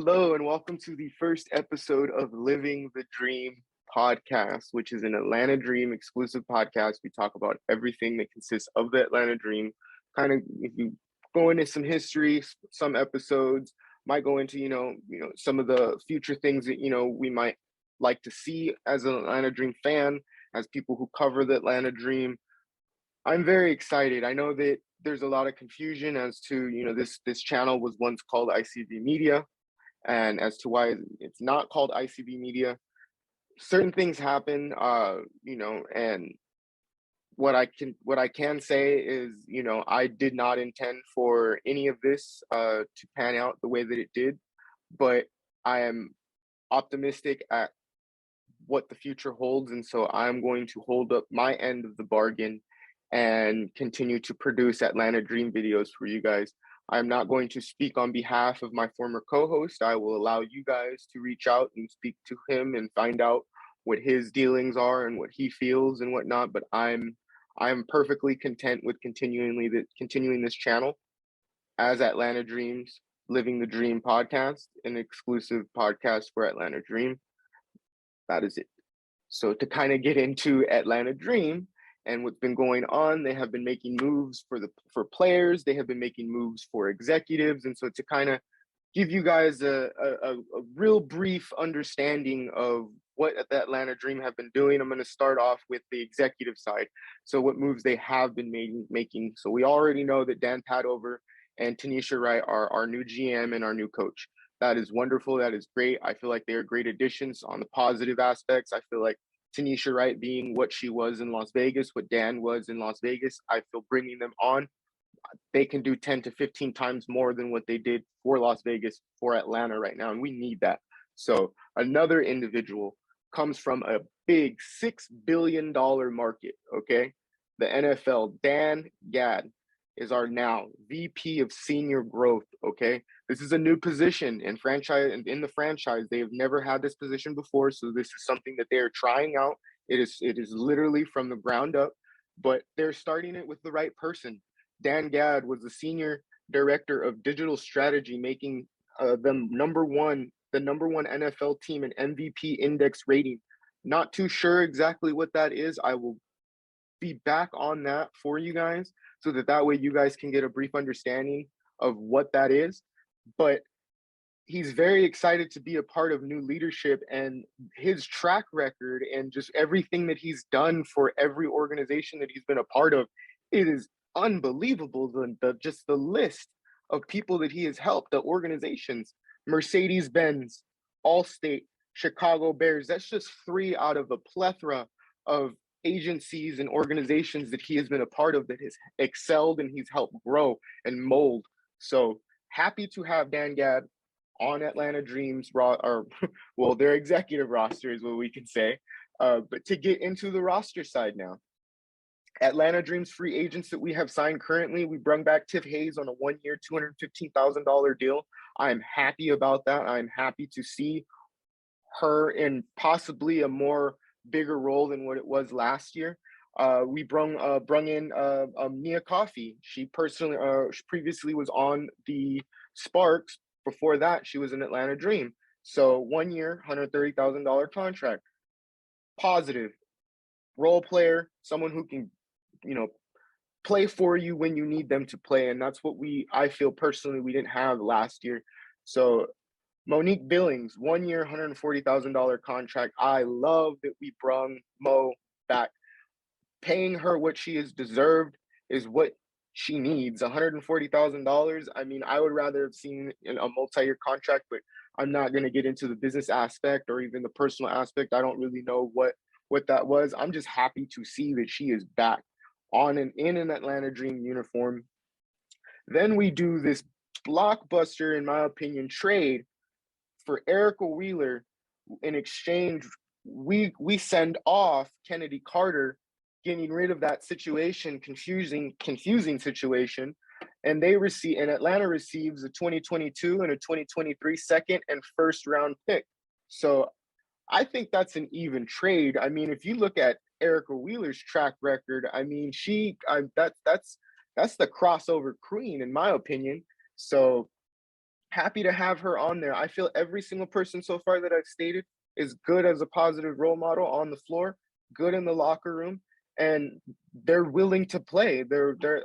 Hello, and welcome to the first episode of Living the Dream podcast, which is an Atlanta Dream exclusive podcast. We talk about everything that consists of the Atlanta Dream. Kind of, if you go into some history, some episodes might go into, some of the future things that, we might like to see as an Atlanta Dream fan, as people who cover the Atlanta Dream. I'm very excited. I know that there's a lot of confusion as to, this channel was once called ICB Media, and as to why it's not called ICB Media. Certain things happen, and what I can say is, I did not intend for any of this to pan out the way that it did, but I am optimistic at what the future holds, and so I'm going to hold up my end of the bargain and continue to produce Atlanta Dream videos for you guys. I'm not going to speak on behalf of my former co-host. I will allow you guys to reach out and speak to him and find out what his dealings are and what he feels and whatnot. But I'm perfectly content with continuing this channel as Atlanta Dreams, Living the Dream podcast, an exclusive podcast for Atlanta Dream. That is it. So to kind of get into Atlanta Dream and what's been going on, they have been making moves for players. They have been making moves for executives. And so to kind of give you guys a real brief understanding of what the Atlanta Dream have been doing, I'm going to start off with the executive side. So what moves they have been making. So we already know that Dan Padover and Tanisha Wright are our new GM and our new coach. That is wonderful. That is great. I feel like they are great additions on the positive aspects. I feel like Tanisha Wright being what she was in Las Vegas, what Dan was in Las Vegas, I feel bringing them on, they can do 10 to 15 times more than what they did for Las Vegas, for Atlanta right now, and we need that. So another individual comes from a big $6 billion market, okay? The NFL, Dan Gad, is our now VP of Senior Growth, okay? This is a new position in the franchise. They have never had this position before, so this is something that they are trying out. It is literally from the ground up, but they're starting it with the right person. Dan Gad was the Senior Director of Digital Strategy, making them the number one NFL team in MVP index rating. Not too sure exactly what that is. I will be back on that for you guys, so that way you guys can get a brief understanding of what that is. But he's very excited to be a part of new leadership, and his track record and just everything that he's done for every organization that he's been a part of, it is unbelievable. The list of people that he has helped, the organizations, Mercedes-Benz, Allstate, Chicago Bears, that's just 3 out of a plethora of agencies and organizations that he has been a part of that has excelled and he's helped grow and mold. So happy to have Dan Gad on Atlanta Dreams, their executive roster is what we can say. But to get into the roster side now, Atlanta Dreams free agents that we have signed currently, we brought back Tiff Hayes on a 1-year, $215,000 deal. I'm happy about that. I'm happy to see her in possibly a bigger role than what it was last year. We brung in Nia Coffey. She previously was on the Sparks. Before that, she was an Atlanta Dream. So 1 year, $130,000 contract. Positive role player, someone who can, play for you when you need them to play, and that's what I feel personally we didn't have last year. So Monique Billings, 1 year, $140,000 contract. I love that we brung Mo back. Paying her what she has deserved is what she needs. $140,000. I mean, I would rather have seen a multi-year contract, but I'm not going to get into the business aspect or even the personal aspect. I don't really know what that was. I'm just happy to see that she is back in an Atlanta Dream uniform. Then we do this blockbuster, in my opinion, trade for Erica Wheeler. In exchange, we send off Kennedy Carter, getting rid of that confusing situation, and Atlanta receives a 2022 and a 2023 second and first round pick. So I think that's an even trade. I mean, if you look at Erica Wheeler's track record, I mean, that's the crossover queen, in my opinion. So happy to have her on there. I feel every single person so far that I've stated is good as a positive role model on the floor, good in the locker room, and they're willing to play.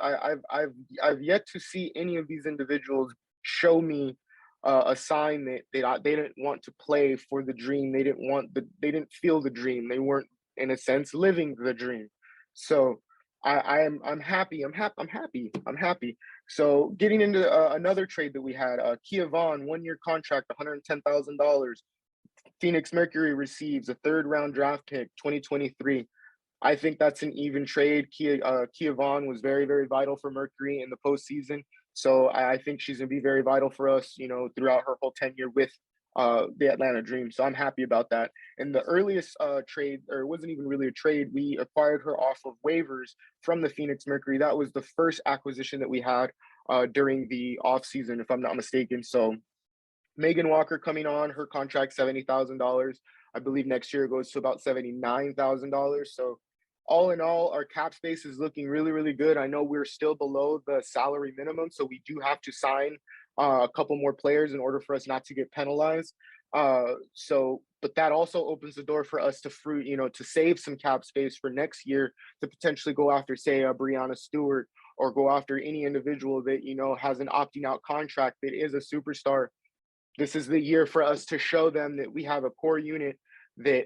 I've yet to see any of these individuals show me a sign that they didn't want to play for the dream. They didn't feel the dream. They weren't, in a sense, living the dream. So I'm happy. I'm happy. So getting into another trade that we had, Kia Vaughn, 1 year contract, $110,000. Phoenix Mercury receives a third round draft pick, 2023. I think that's an even trade. Kia Vaughn was very, very vital for Mercury in the postseason. So I think she's going to be very vital for us, throughout her whole tenure with the Atlanta Dream. So I'm happy about that. And the earliest trade, or it wasn't even really a trade, we acquired her off of waivers from the Phoenix Mercury. That was the first acquisition that we had during the offseason, if I'm not mistaken. So Megan Walker coming on, her contract $70,000. I believe next year it goes to about $79,000. So all in all, our cap space is looking really, really good. I know we're still below the salary minimum, so we do have to sign a couple more players in order for us not to get penalized. But that also opens the door for us to save some cap space for next year to potentially go after, say, a Breanna Stewart, or go after any individual that has an opting out contract that is a superstar. This is the year for us to show them that we have a core unit that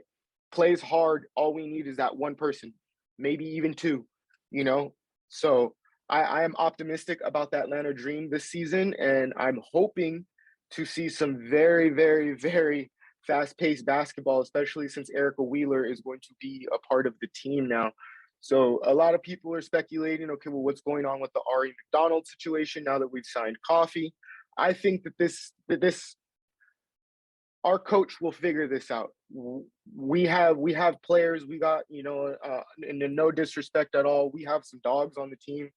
plays hard. All we need is that one person, maybe even two, you know? So I am optimistic about the Atlanta Dream this season, and I'm hoping to see some very, very, very fast-paced basketball, especially since Erica Wheeler is going to be a part of the team now. So a lot of people are speculating, okay, well, what's going on with the Ari McDonald situation now that we've signed Coffee? I think that our coach will figure this out. We have players. We got and no disrespect at all, we have some dogs on the team,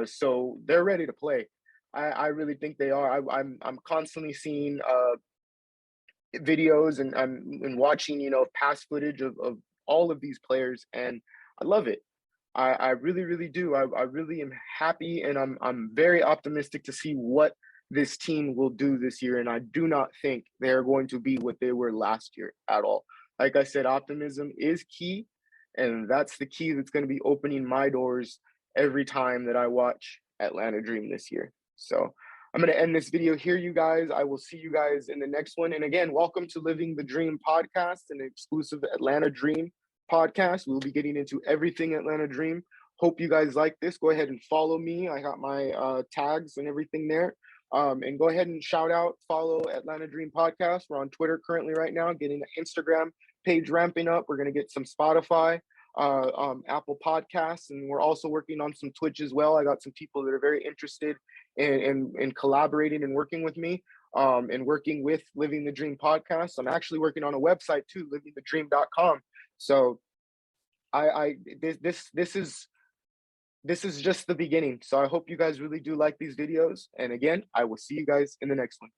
so they're ready to play. I really think they are. I'm constantly seeing videos and watching past footage of all of these players, and I love it. I really, really do. I really am happy, and I'm very optimistic to see what this team will do this year. And I do not think they're going to be what they were last year at all. Like I said, optimism is key, and that's the key that's going to be opening my doors every time that I watch Atlanta Dream this year. So I'm going to end this video here, you guys. I will see you guys in the next one. And again, welcome to Living the Dream podcast, an exclusive Atlanta Dream podcast. We'll be getting into everything Atlanta Dream. Hope you guys like this. Go ahead and follow me. I got my tags and everything there. And go ahead and follow Atlanta Dream Podcast. We're on Twitter currently right now, getting the Instagram page ramping up. We're going to get some Spotify, Apple Podcasts, and we're also working on some Twitch as well. I got some people that are very interested in collaborating and working with me, and working with Living the Dream Podcast. I'm actually working on a website too, livingthedream.com. So this is just the beginning. So I hope you guys really do like these videos. And again, I will see you guys in the next one.